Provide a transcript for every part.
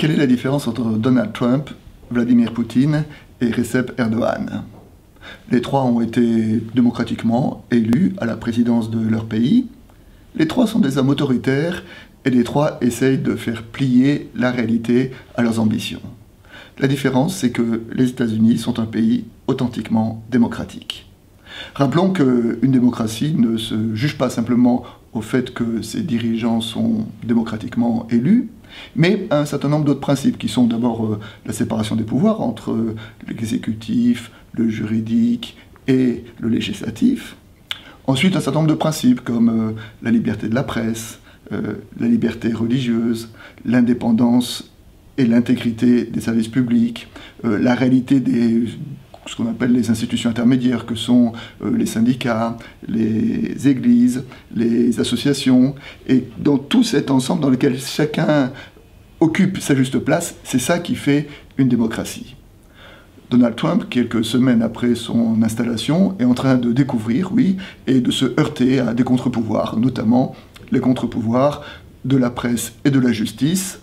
Quelle est la différence entre Donald Trump, Vladimir Poutine et Recep Erdogan? Les trois ont été démocratiquement élus à la présidence de leur pays. Les trois sont des hommes autoritaires et les trois essayent de faire plier la réalité à leurs ambitions. La différence, c'est que les États-Unis sont un pays authentiquement démocratique. Rappelons qu'une démocratie ne se juge pas simplement au fait que ses dirigeants sont démocratiquement élus, mais un certain nombre d'autres principes qui sont d'abord la séparation des pouvoirs entre l'exécutif, le juridique et le législatif. Ensuite, un certain nombre de principes comme la liberté de la presse, la liberté religieuse, l'indépendance et l'intégrité des services publics, la réalité des ce qu'on appelle les institutions intermédiaires, que sont les syndicats, les églises, les associations, et dans tout cet ensemble dans lequel chacun occupe sa juste place, c'est ça qui fait une démocratie. Donald Trump, quelques semaines après son installation, est en train de découvrir, oui, et de se heurter à des contre-pouvoirs, notamment les contre-pouvoirs de la presse et de la justice,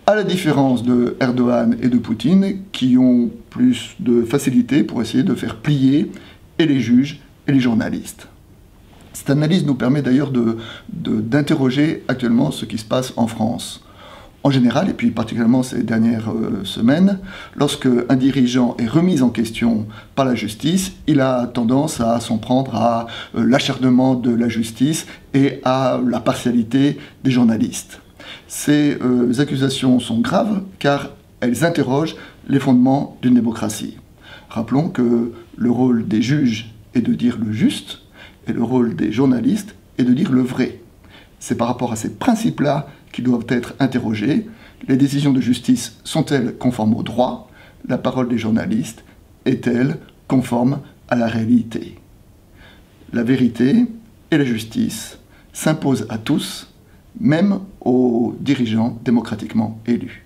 à la différence de Erdogan et de Poutine, qui ont plus de facilité pour essayer de faire plier et les juges et les journalistes. Cette analyse nous permet d'ailleurs d'interroger actuellement ce qui se passe en France. En général, et puis particulièrement ces dernières semaines, lorsque un dirigeant est remis en question par la justice, il a tendance à s'en prendre à l'acharnement de la justice et à la partialité des journalistes. Ces accusations sont graves car elles interrogent les fondements d'une démocratie. Rappelons que le rôle des juges est de dire le juste et le rôle des journalistes est de dire le vrai. C'est par rapport à ces principes-là qui doivent être interrogés. Les décisions de justice sont-elles conformes au droit? La parole des journalistes est-elle conforme à la réalité? La vérité et la justice s'imposent à tous, même aux dirigeants démocratiquement élus.